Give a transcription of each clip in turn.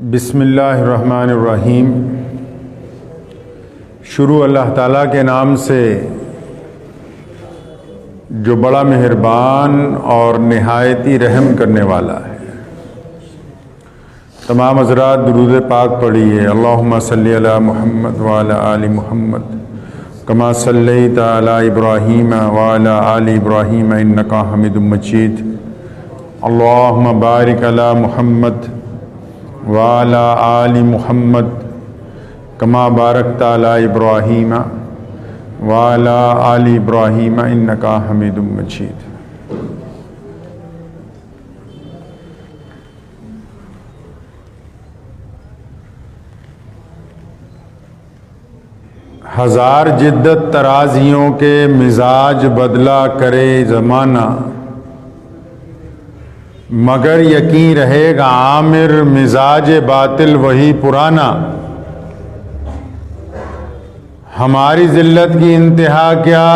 बिस्मिल्लाहिर्रहमानिर्रहीम। शुरू अल्लाह ताला के नाम से जो बड़ा मेहरबान और निहायती रहम करने वाला है। तमाम हज़रात दुरूद पाक पढ़िए। अल्लाहुम्मा सल्ली अला मुहम्मद व अला आलि मुहम्मद कमा सल्लैता अला इब्राहीम व अला आलि इब्राहीम इन्नका हमीदुम मजीद। अल्लाहुम्मा बारिक अला मुहम्मद व अला आलि मुहम्मद कमा बारकता अला इब्राहीम व अला आलि इब्राहीम इन्नका हमीदुम मजीद। हजार जिद्दत तराजियों के मिजाज बदला करे ज़माना, मगर यकीन रहेगा आमिर मिजाज बातिल वही पुराना। हमारी ज़िल्लत की इंतहा क्या,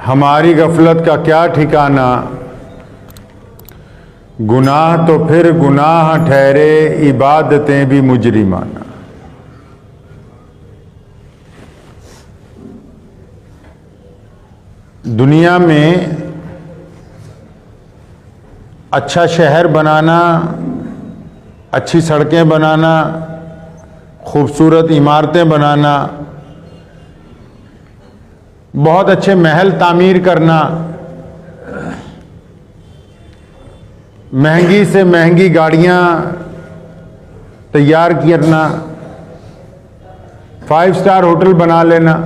हमारी गफलत का क्या ठिकाना। गुनाह तो फिर गुनाह ठहरे, इबादतें भी मुजरिमाना। दुनिया में अच्छा शहर बनाना, अच्छी सड़कें बनाना, खूबसूरत इमारतें बनाना, बहुत अच्छे महल तामीर करना, महंगी से महंगी गाड़ियां तैयार करना, 5 स्टार होटल बना लेना,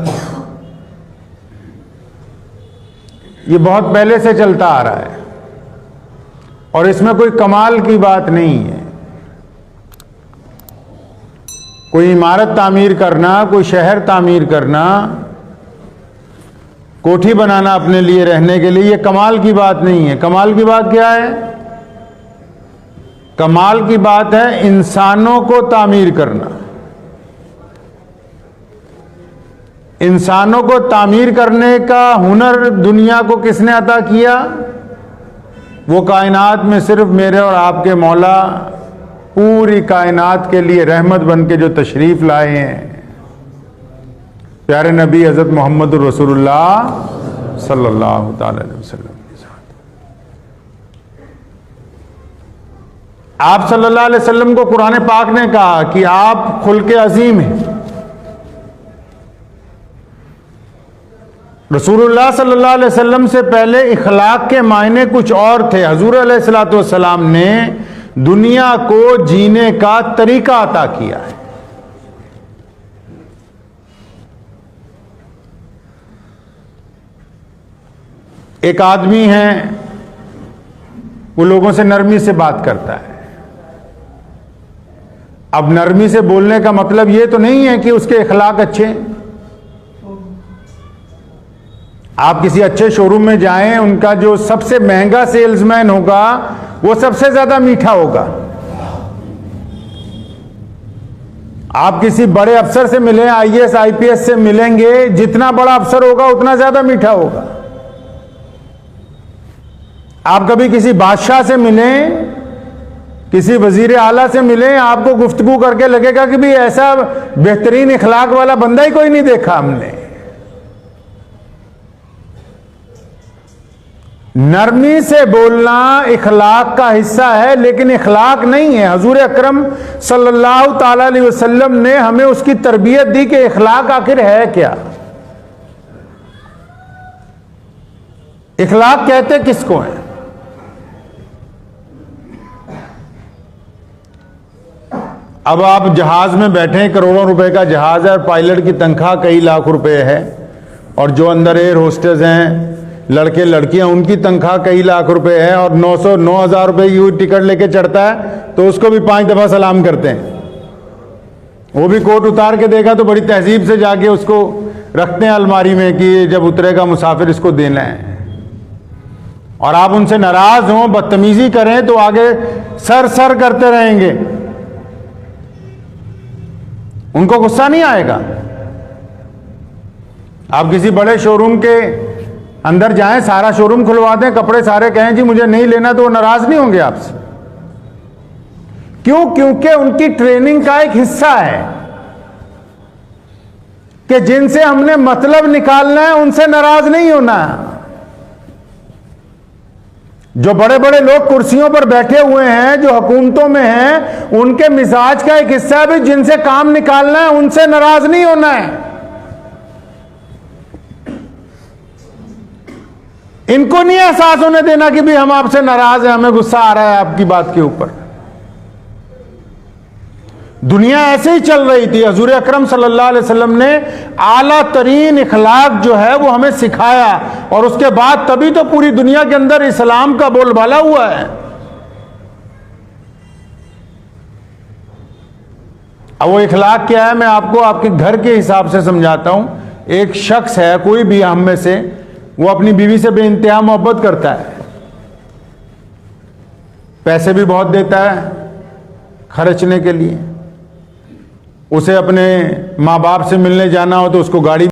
ये बहुत पहले से चलता आ रहा है और इसमें कोई कमाल की बात नहीं है। कोई इमारत तामीर करना, कोई शहर तामीर करना, कोठी बनाना अपने लिए रहने के लिए, ये कमाल की बात नहीं है। कमाल की बात क्या है? कमाल की बात है इंसानों को तामीर करना। इंसानों को तामीर करने का हुनर दुनिया को किसने अता किया? वो कायनात में सिर्फ मेरे और आपके मौला पूरी कायनात के लिए रहमत बन के जो तशरीफ लाए हैं, प्यारे नबी हज़रत मोहम्मद रसूलुल्लाह सल्लल्लाहु ताला अलैहि वसल्लम के साथ। आप सल्लल्लाहु अलैहि वसल्लम को कुरान पाक ने कहा कि आप खुल्के अजीम हैं। रसूलुल्लाह सल्लल्लाहु अलैहि वसल्लम से पहले इखलाक के मायने कुछ और थे। हजूर अलैहिस्सलातु वस्सलाम ने दुनिया को जीने का तरीका अता किया है। एक आदमी है, वो लोगों से नरमी से बात करता है। अब नरमी से बोलने का मतलब ये तो नहीं है कि उसके इखलाक अच्छे हैं। आप किसी अच्छे शोरूम में जाएं, उनका जो सबसे महंगा सेल्समैन होगा वो सबसे ज्यादा मीठा होगा। आप किसी बड़े अफसर से मिलें, आईएएस आईपीएस से मिलेंगे, जितना बड़ा अफसर होगा उतना ज्यादा मीठा होगा। आप कभी किसी बादशाह से मिलें, किसी वजीर आला से मिलें, आपको गुफ्तगू करके लगेगा कि भी ऐसा बेहतरीन इखलाक वाला बंदा ही कोई नहीं देखा हमने। नरमी से बोलना इखलाक का हिस्सा है, लेकिन इखलाक नहीं है। हजूर अकरम सल्लल्लाहु ताला अलैहि वसल्लम ने हमें उसकी तरबियत दी कि इखलाक आखिर है क्या। इखलाक कहते किसको हैं? अब आप जहाज में बैठे, करोड़ों रुपए का जहाज है और पायलट की तनख्वाह कई लाख रुपए है, और जो अंदर एयर होस्टेस हैं, लड़के लड़कियां, उनकी तनख्वाह कई लाख रुपए है, और 9,000 रुपए की टिकट लेके चढ़ता है तो उसको भी 5 दफा सलाम करते हैं। वो भी कोट उतार के देगा तो बड़ी तहजीब से जाके उसको रखते हैं अलमारी में कि जब उतरेगा मुसाफिर इसको देना है। और आप उनसे नाराज हों, बदतमीजी करें तो आगे सर सर करते रहेंगे, उनको गुस्सा नहीं आएगा। आप किसी बड़े शोरूम के अंदर जाएं, सारा शोरूम खुलवा दें, कपड़े सारे कहें जी मुझे नहीं लेना, तो वो नाराज नहीं होंगे आपसे। क्यों? क्योंकि उनकी ट्रेनिंग का एक हिस्सा है कि जिनसे हमने मतलब निकालना है उनसे नाराज नहीं होना है। जो बड़े बड़े लोग कुर्सियों पर बैठे हुए हैं, जो हुकूमतों में हैं, उनके मिजाज का एक हिस्सा भी जिनसे काम निकालना है उनसे नाराज नहीं होना है। इनको नहीं एहसास होने देना कि भी हम आपसे नाराज हैं, हमें गुस्सा आ रहा है आपकी बात के ऊपर। दुनिया ऐसे ही चल रही थी। हजूर अकरम सल्लल्लाहु अलैहि वसल्लम ने आला तरीन इखलाक जो है वो हमें सिखाया, और उसके बाद तभी तो पूरी दुनिया के अंदर इस्लाम का बोलबाला हुआ है। अब वो इखलाक क्या है, मैं आपको आपके घर के हिसाब से समझाता हूं। एक शख्स है, कोई भी हम में से, वो अपनी बीवी से बेइंतहा मोहब्बत करता है, पैसे भी बहुत देता है खर्चने के लिए। उसे अपने माँ बाप से मिलने जाना हो तो उसको गाड़ी